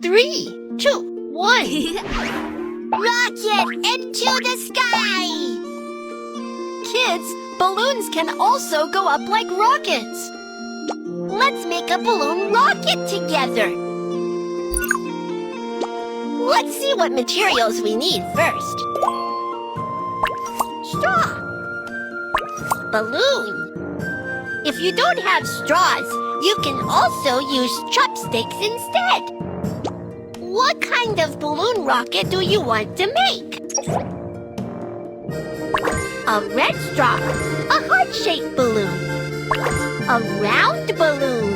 3, 2, 1. Rocket into the sky! Kids, balloons can also go up like rockets. Let's make a balloon rocket together. Let's see what materials we need first. Straw. Balloon. If you don't have straws, you can also use chopsticks instead. What kind of balloon rocket do you want to make? A red straw, a heart-shaped balloon, a round balloon,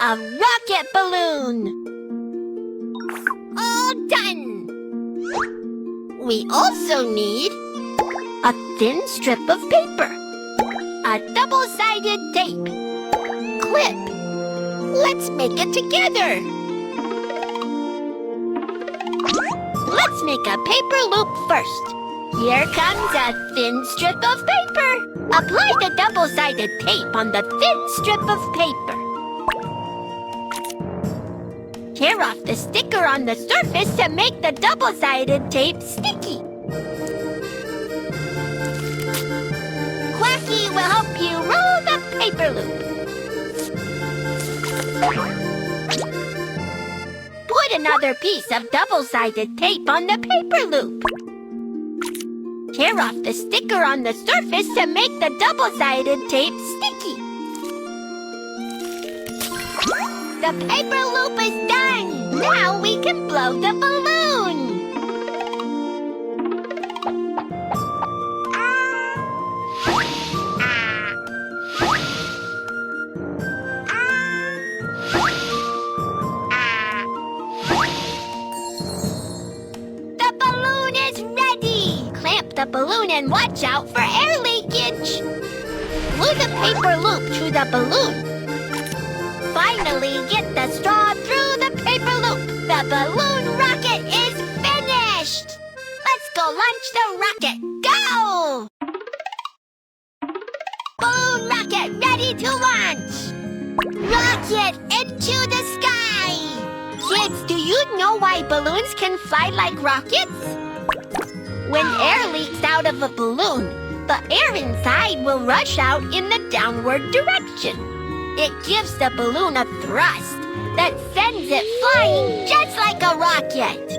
a rocket balloon. All done! We also need a thin strip of paper, a double-sided tape, clip. Let's make it together. Let's make a paper loop first. Here comes a thin strip of paper. Apply the double-sided tape on the thin strip of paper. Tear off the sticker on the surface to make the double-sided tape sticky. Quacky will help you roll the paper loop. Put another piece of double-sided tape on the paper loop. Tear off the sticker on the surface to make the double-sided tape sticky. The paper loop is done! Now we can blow the balloon! The balloon is ready! Clamp the balloon and watch out for air leakage. Glue the paper loop to the balloon. Finally, get the straw through the paper loop. The balloon rocket is finished! Let's go launch the rocket. Go! Balloon rocket ready to launch! Rocket into the sky! Kids, do you know why balloons can fly like rockets? When air leaks out of a balloon, the air inside will rush out in the downward direction. It gives the balloon a thrust that sends it flying just like a rocket.